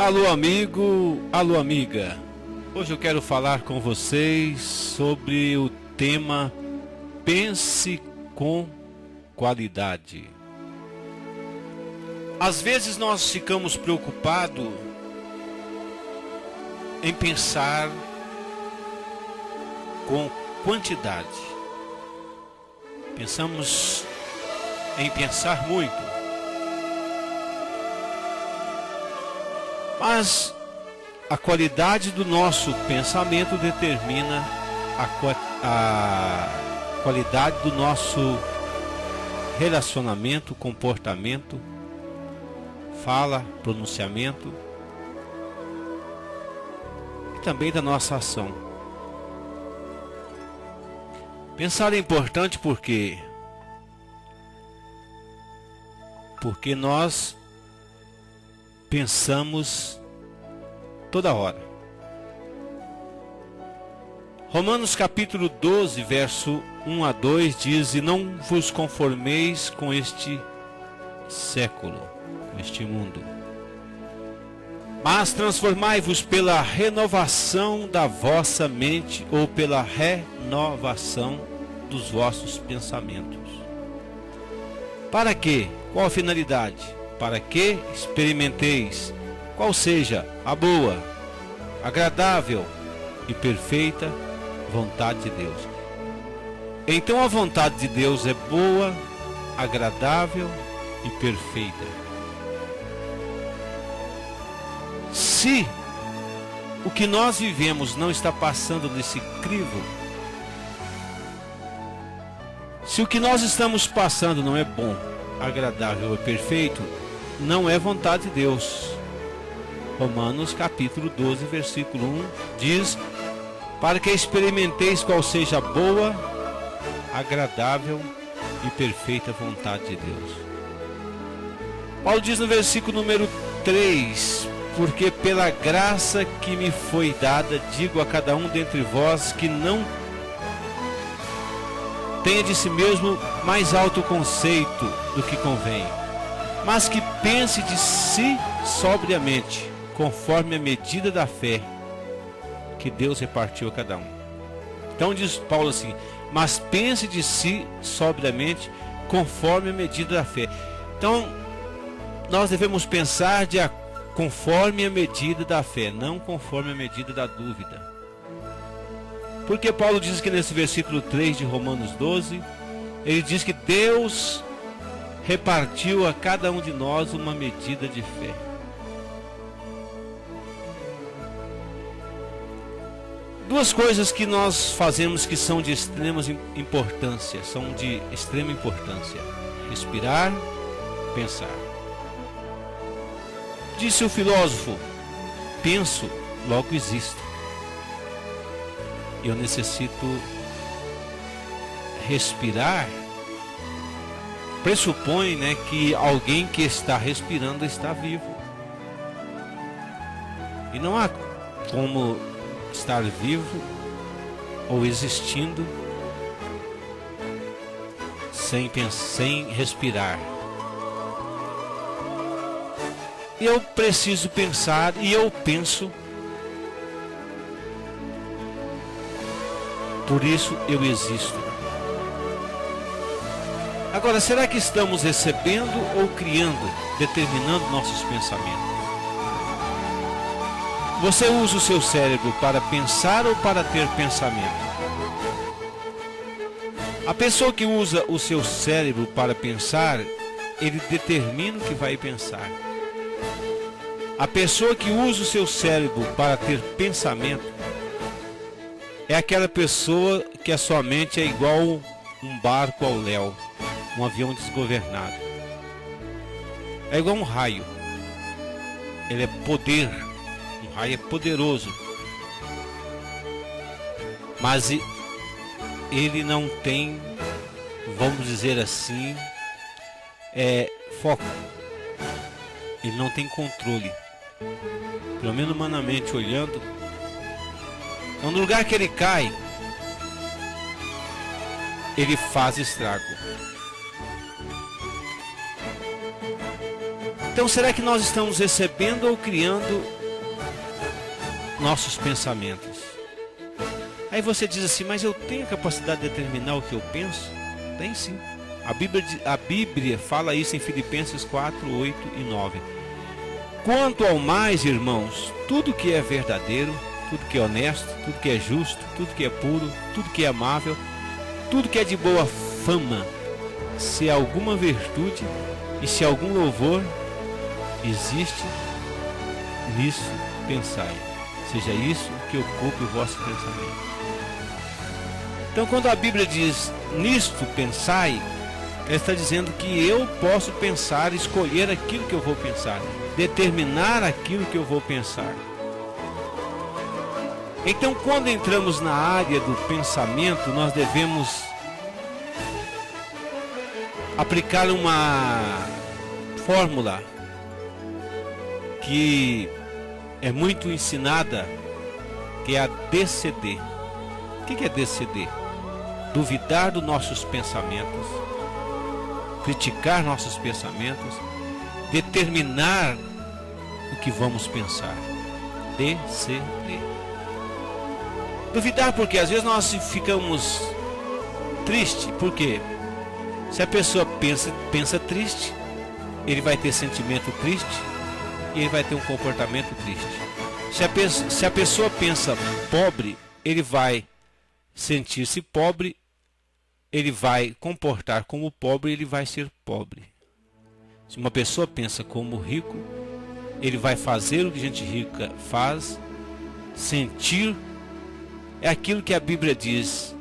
Alô amigo, alô amiga. Hoje eu quero falar com vocês sobre o tema Pense com qualidade. Às vezes nós ficamos preocupados em pensar com quantidade. Pensamos em pensar muito. Mas a qualidade do nosso pensamento determina a qualidade do nosso relacionamento, comportamento, fala, pronunciamento e também da nossa ação. Pensar é importante porque nós pensamos toda hora. Romanos capítulo 12, verso 1 a 2 diz: E não vos conformeis com este século, com este mundo, mas transformai-vos pela renovação da vossa mente, ou pela renovação dos vossos pensamentos. Para quê? Qual a finalidade? Para que experimenteis qual seja a boa, agradável e perfeita vontade de Deus. Então a vontade de Deus é boa, agradável e perfeita. Se o que nós vivemos não está passando nesse crivo, se o que nós estamos passando não é bom, agradável ou perfeito, não é vontade de Deus. Romanos capítulo 12, versículo 1 diz: para que experimenteis qual seja a boa, agradável e perfeita vontade de Deus. Paulo diz no versículo número 3: porque pela graça que me foi dada, digo a cada um dentre vós que não tenha de si mesmo mais alto conceito do que convém, mas que pense de si sobriamente, conforme a medida da fé que Deus repartiu a cada um. Então diz Paulo assim: mas pense de si sobriamente, conforme a medida da fé. Então nós devemos pensar conforme a medida da fé, não conforme a medida da dúvida. Porque Paulo diz que nesse versículo 3 de Romanos 12, ele diz que Deus repartiu a cada um de nós uma medida de fé. Duas coisas que nós fazemos que são de extrema importância, respirar, pensar. Disse o filósofo: penso, logo existo. Eu necessito respirar. Pressupõe, que alguém que está respirando está vivo. E não há como estar vivo ou existindo sem respirar. Eu preciso pensar e eu penso. Por isso eu existo. Agora, será que estamos recebendo ou criando, determinando nossos pensamentos? Você usa o seu cérebro para pensar ou para ter pensamento? A pessoa que usa o seu cérebro para pensar, ele determina o que vai pensar. A pessoa que usa o seu cérebro para ter pensamento é aquela pessoa que a sua mente é igual um barco ao léu, um avião desgovernado. É igual um raio. Ele é poder. Um raio é poderoso. Mas ele não tem, vamos dizer assim, foco. Ele não tem controle. Pelo menos humanamente olhando, no lugar que ele cai, ele faz estrago. Então, será que nós estamos recebendo ou criando nossos pensamentos? Aí você diz assim, mas eu tenho a capacidade de determinar o que eu penso? Tem sim. A Bíblia fala isso em Filipenses 4, 8 e 9. Quanto ao mais, irmãos, tudo que é verdadeiro, tudo que é honesto, tudo que é justo, tudo que é puro, tudo que é amável, tudo que é de boa fama, se há alguma virtude e se algum louvor existe, nisso pensai. Seja isso que ocupe o vosso pensamento. Então, quando a Bíblia diz nisto pensai, ela está dizendo que eu posso pensar, escolher aquilo que eu vou pensar, determinar aquilo que eu vou pensar. Então, quando entramos na área do pensamento, nós devemos aplicar uma fórmula que é muito ensinada, que é a DCD. O que é DCD? Duvidar dos nossos pensamentos, criticar nossos pensamentos, determinar o que vamos pensar. DCD. Duvidar porque às vezes nós ficamos tristes. Por quê? Se a pessoa pensa triste, ele vai ter sentimento triste e ele vai ter um comportamento triste. Se a pessoa pensa pobre, ele vai sentir-se pobre, ele vai comportar como pobre, ele vai ser pobre. Se uma pessoa pensa como rico, ele vai fazer o que gente rica faz, sentir. É aquilo que a Bíblia diz,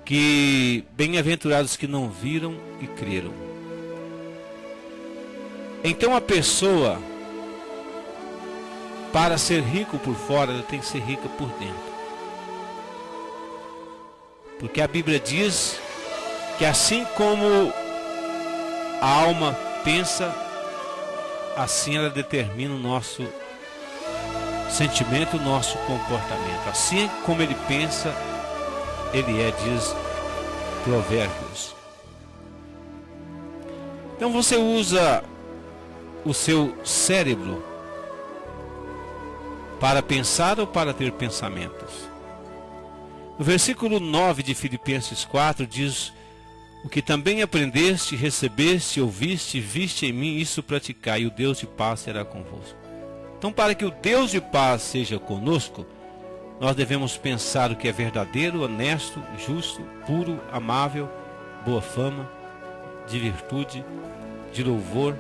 que bem-aventurados que não viram e creram. Então a pessoa, para ser rico por fora, ela tem que ser rica por dentro. Porque a Bíblia diz que assim como a alma pensa, assim ela determina o nosso sentimento, o nosso comportamento. Assim como ele pensa, ele é, diz Provérbios. Então você usa o seu cérebro para pensar ou para ter pensamentos? No versículo 9 de Filipenses 4 diz: o que também aprendeste, recebeste, ouviste, viste em mim, isso praticai, e o Deus de paz será convosco. Então, para que o Deus de paz seja conosco, nós devemos pensar o que é verdadeiro, honesto, justo, puro, amável, boa fama, de virtude, de louvor.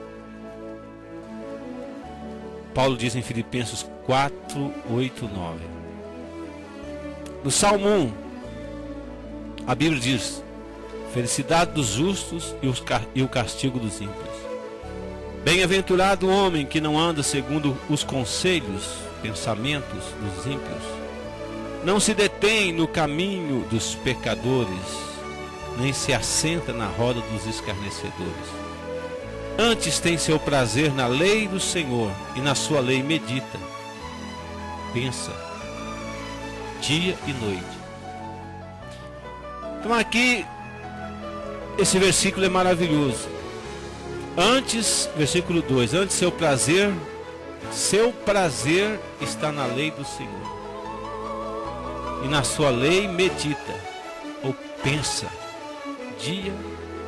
Paulo diz em Filipenses 4, 8, 9. No Salmo 1, a Bíblia diz: felicidade dos justos e o castigo dos ímpios. Bem-aventurado o homem que não anda segundo os conselhos, pensamentos dos ímpios. Não se detém no caminho dos pecadores, nem se assenta na roda dos escarnecedores. Antes tem seu prazer na lei do Senhor, e na sua lei medita. Pensa, dia e noite. Então aqui, esse versículo é maravilhoso. Antes, versículo 2, antes seu prazer está na lei do Senhor, e na sua lei medita, ou pensa, dia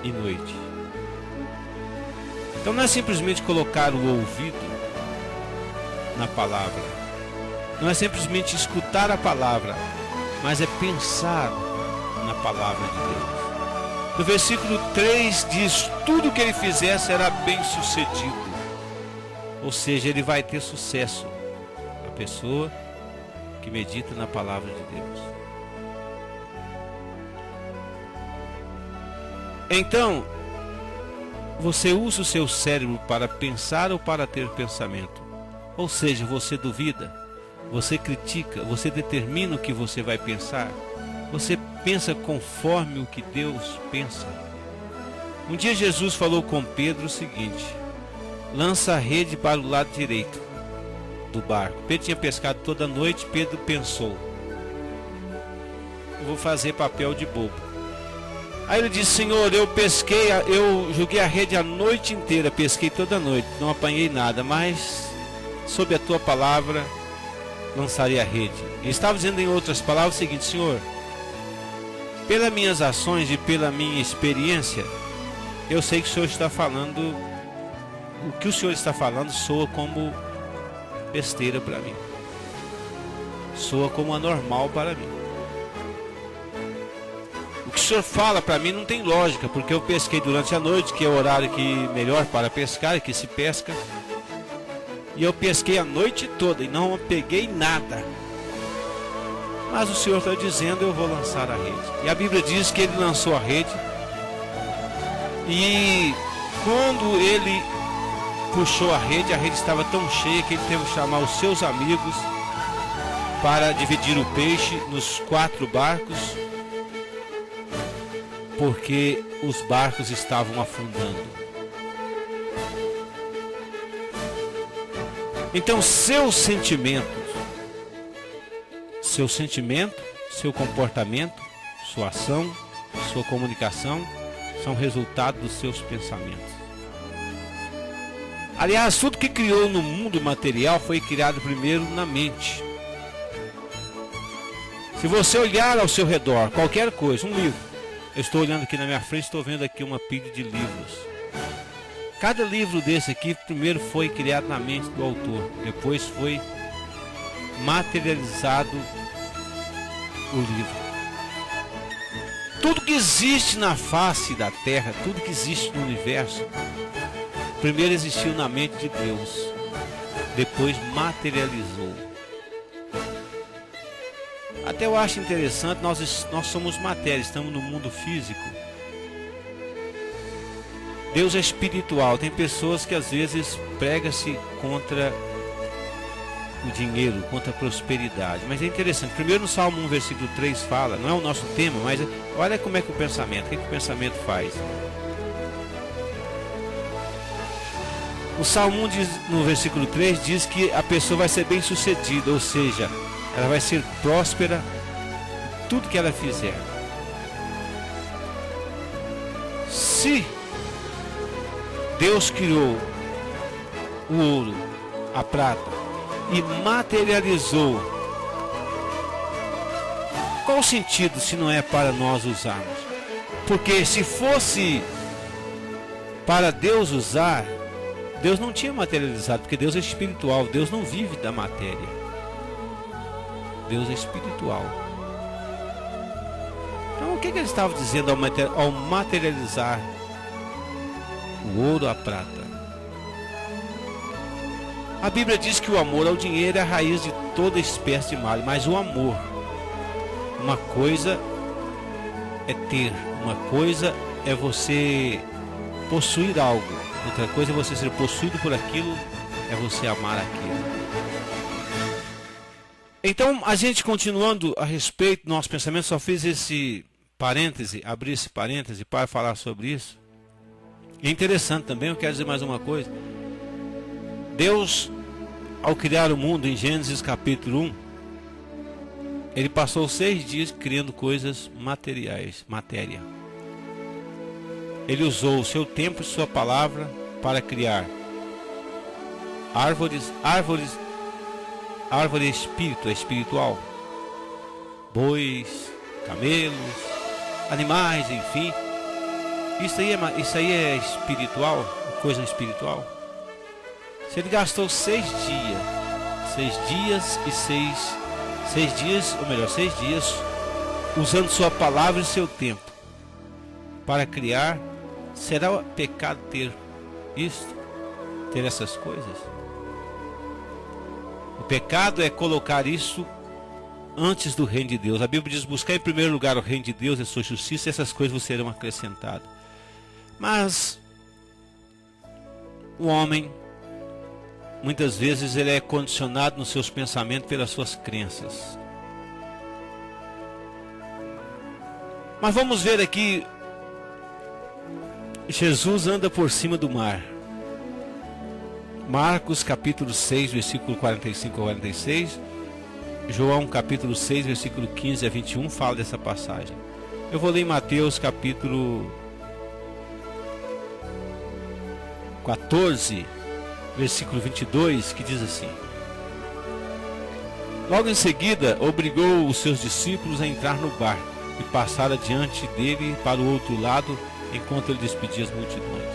e noite. Então não é simplesmente colocar o ouvido na palavra, não é simplesmente escutar a palavra, mas é pensar na palavra de Deus. No versículo 3 diz: tudo que ele fizer será bem sucedido. Ou seja, ele vai ter sucesso. A pessoa que medita na palavra de Deus. Então, você usa o seu cérebro para pensar ou para ter pensamento? Ou seja, você duvida, você critica, você determina o que você vai pensar. Você pensa conforme o que Deus pensa. Um dia Jesus falou com Pedro o seguinte: lança a rede para o lado direito do barco. Pedro tinha pescado toda a noite. Pedro pensou: eu vou fazer papel de bobo. Aí ele disse: Senhor, eu joguei a rede a noite inteira, pesquei toda noite, não apanhei nada, mas sob a tua palavra lançarei a rede. Ele estava dizendo em outras palavras o seguinte: Senhor, pelas minhas ações e pela minha experiência, eu sei que o Senhor está falando, o que o Senhor está falando soa como besteira para mim, soa como anormal para mim. O que o Senhor fala para mim não tem lógica, porque eu pesquei durante a noite, que é o horário melhor para pescar, que se pesca, e eu pesquei a noite toda e não peguei nada. Mas o Senhor está dizendo: eu vou lançar a rede. E a Bíblia diz que ele lançou a rede, e quando ele puxou a rede estava tão cheia que ele teve que chamar os seus amigos para dividir o peixe nos 4 barcos, porque os barcos estavam afundando. Então seu sentimento, seu comportamento, sua ação, sua comunicação são resultado dos seus pensamentos. Aliás, tudo que criou no mundo material foi criado primeiro na mente. Se você olhar ao seu redor, qualquer coisa, um livro, eu estou olhando aqui na minha frente, estou vendo aqui uma pilha de livros. Cada livro desse aqui primeiro foi criado na mente do autor, depois foi materializado o livro. Tudo que existe na face da terra, tudo que existe no universo, primeiro existiu na mente de Deus, depois materializou. Até eu acho interessante, nós somos matéria, estamos no mundo físico. Deus é espiritual. Tem pessoas que às vezes pregam-se contra o dinheiro, contra a prosperidade. Mas é interessante, primeiro no Salmo 1, versículo 3 fala, não é o nosso tema, mas olha como é que o pensamento, o que o pensamento faz. O Salmo 1 diz, no versículo 3, diz que a pessoa vai ser bem sucedida, ou seja, ela vai ser próspera em tudo que ela fizer. Se Deus criou o ouro, a prata e materializou, qual o sentido se não é para nós usarmos? Porque se fosse para Deus usar, Deus não tinha materializado, porque Deus é espiritual, Deus não vive da matéria. Deus é espiritual. Então o que ele estava dizendo ao materializar o ouro, a prata? A Bíblia diz que o amor ao dinheiro é a raiz de toda espécie de mal, mas o amor, uma coisa é ter, uma coisa é você possuir algo, outra coisa é você ser possuído por aquilo, é você amar aquilo. Então, a gente continuando a respeito do nosso pensamento, só fiz esse parêntese, abri esse parêntese para falar sobre isso. E é interessante também, eu quero dizer mais uma coisa. Deus, ao criar o mundo em Gênesis capítulo 1, ele passou 6 dias criando coisas materiais, matéria. Ele usou o seu tempo e sua palavra para criar árvore espiritual, bois, camelos, animais, enfim. Isso aí é espiritual, coisa espiritual. Se ele gastou 6 dias usando sua palavra e seu tempo para criar, será pecado ter essas coisas? O pecado é colocar isso antes do reino de Deus. A Bíblia diz: buscar em primeiro lugar o reino de Deus e a sua justiça, e essas coisas vos serão acrescentadas. Mas o homem, muitas vezes, ele é condicionado nos seus pensamentos pelas suas crenças. Mas vamos ver aqui, Jesus anda por cima do mar. Marcos capítulo 6, versículo 45 a 46. João capítulo 6, versículo 15 a 21 fala dessa passagem. Eu vou ler em Mateus capítulo 14, versículo 22, que diz assim: Logo em seguida, obrigou os seus discípulos a entrar no barco e passar adiante dele para o outro lado, enquanto ele despedia as multidões.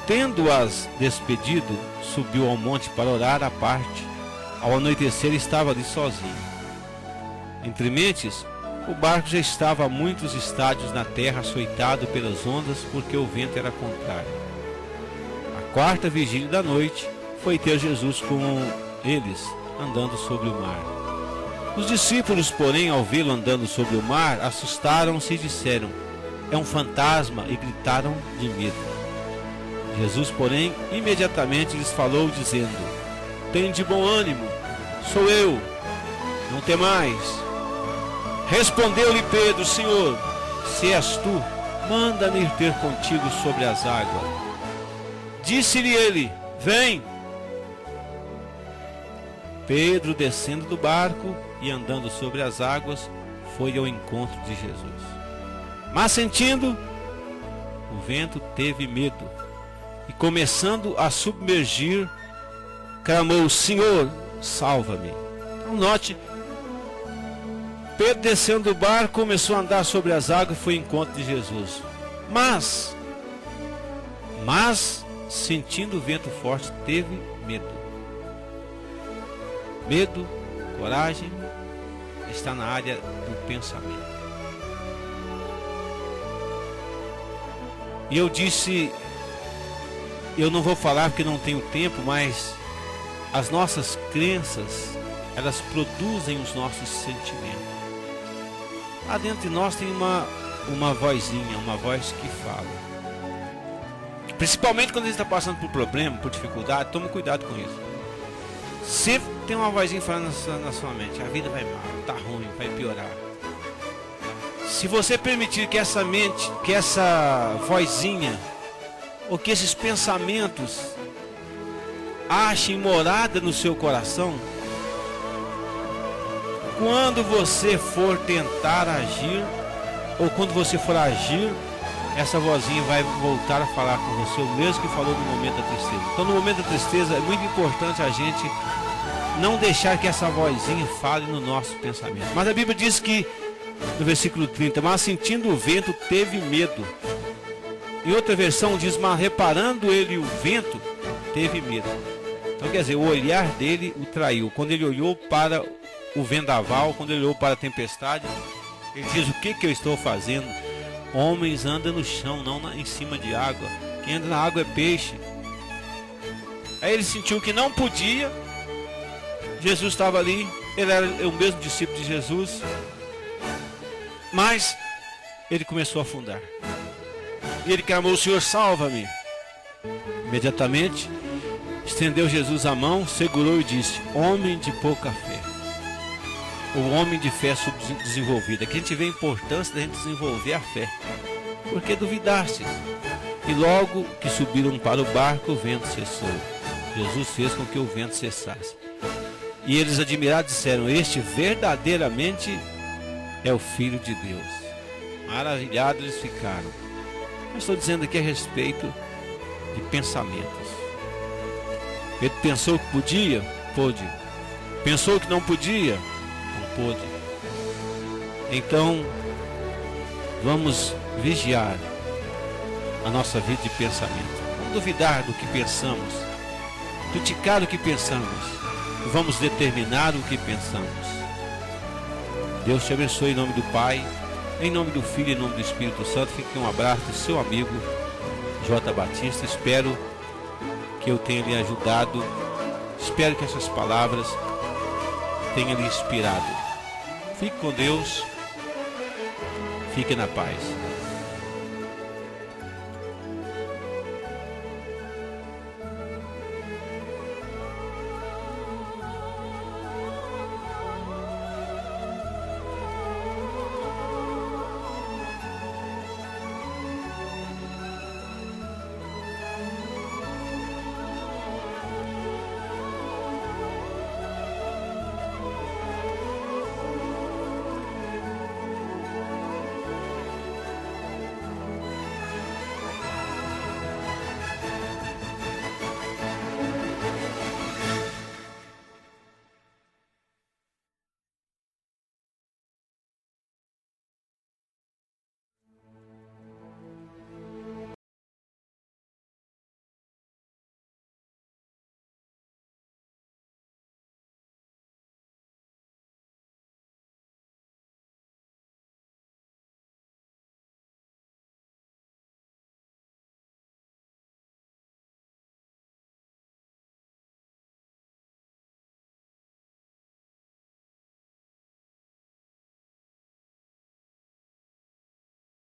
Tendo-as despedido, subiu ao monte para orar à parte. Ao anoitecer, estava ali sozinho. Entre mentes, o barco já estava a muitos estádios na terra, açoitado pelas ondas, porque o vento era contrário. A quarta vigília da noite foi ter Jesus com eles, andando sobre o mar. Os discípulos, porém, ao vê-lo andando sobre o mar, assustaram-se e disseram: É um fantasma, e gritaram de medo. Jesus, porém, imediatamente lhes falou, dizendo: Tende bom ânimo, sou eu, não temais. Respondeu-lhe Pedro: Senhor, se és tu, manda-me ir ter contigo sobre as águas. Disse-lhe ele: Vem. Pedro, descendo do barco e andando sobre as águas, foi ao encontro de Jesus. Mas sentindo o vento, teve medo, e começando a submergir, clamou: Senhor, salva-me. Então note, Pedro, descendo do barco, começou a andar sobre as águas e foi ao encontro de Jesus. Mas sentindo o vento forte, teve medo. Medo, coragem, está na área do pensamento. E eu disse, eu não vou falar porque não tenho tempo, mas as nossas crenças, elas produzem os nossos sentimentos. Lá dentro de nós tem uma vozinha, uma voz que fala. Principalmente quando a gente está passando por problema, por dificuldade, tome cuidado com isso. Sempre tem uma vozinha falando na sua mente: a vida vai mal, está ruim, vai piorar. Se você permitir que essa mente, que essa vozinha, ou que esses pensamentos achem morada no seu coração, quando você for tentar agir, ou quando você for agir, essa vozinha vai voltar a falar com você, o mesmo que falou no momento da tristeza. Então, no momento da tristeza, é muito importante a gente não deixar que essa vozinha fale no nosso pensamento. Mas a Bíblia diz que, no versículo 30, mas sentindo o vento, teve medo. Em outra versão diz: mas reparando ele o vento, teve medo. Então, quer dizer, o olhar dele o traiu. Quando ele olhou para o vendaval, quando ele olhou para a tempestade, ele diz: o que eu estou fazendo? Homens andam no chão, não em cima de água. Quem anda na água é peixe. Aí ele sentiu que não podia. Jesus estava ali, ele era o mesmo discípulo de Jesus, mas ele começou a afundar. E ele clamou: Senhor, salva-me. Imediatamente estendeu Jesus a mão, segurou e disse: homem de pouca fé. O homem de fé subdesenvolvida. Aqui a gente vê a importância da gente desenvolver a fé. Porque duvidastes. E logo que subiram para o barco, o vento cessou. Jesus fez com que o vento cessasse. E eles, admirados, disseram: este verdadeiramente é o Filho de Deus. Maravilhados eles ficaram. Eu estou dizendo aqui a respeito de pensamentos. Ele pensou que podia? Pôde. Pensou que não podia? Não pôde. Então, vamos vigiar a nossa vida de pensamento. Vamos duvidar do que pensamos, criticar o que pensamos. Vamos determinar o que pensamos. Deus te abençoe em nome do Pai, em nome do Filho e em nome do Espírito Santo. Fique um abraço do seu amigo J. Batista. Espero que eu tenha lhe ajudado. Espero que essas palavras tenham lhe inspirado. Fique com Deus. Fique na paz.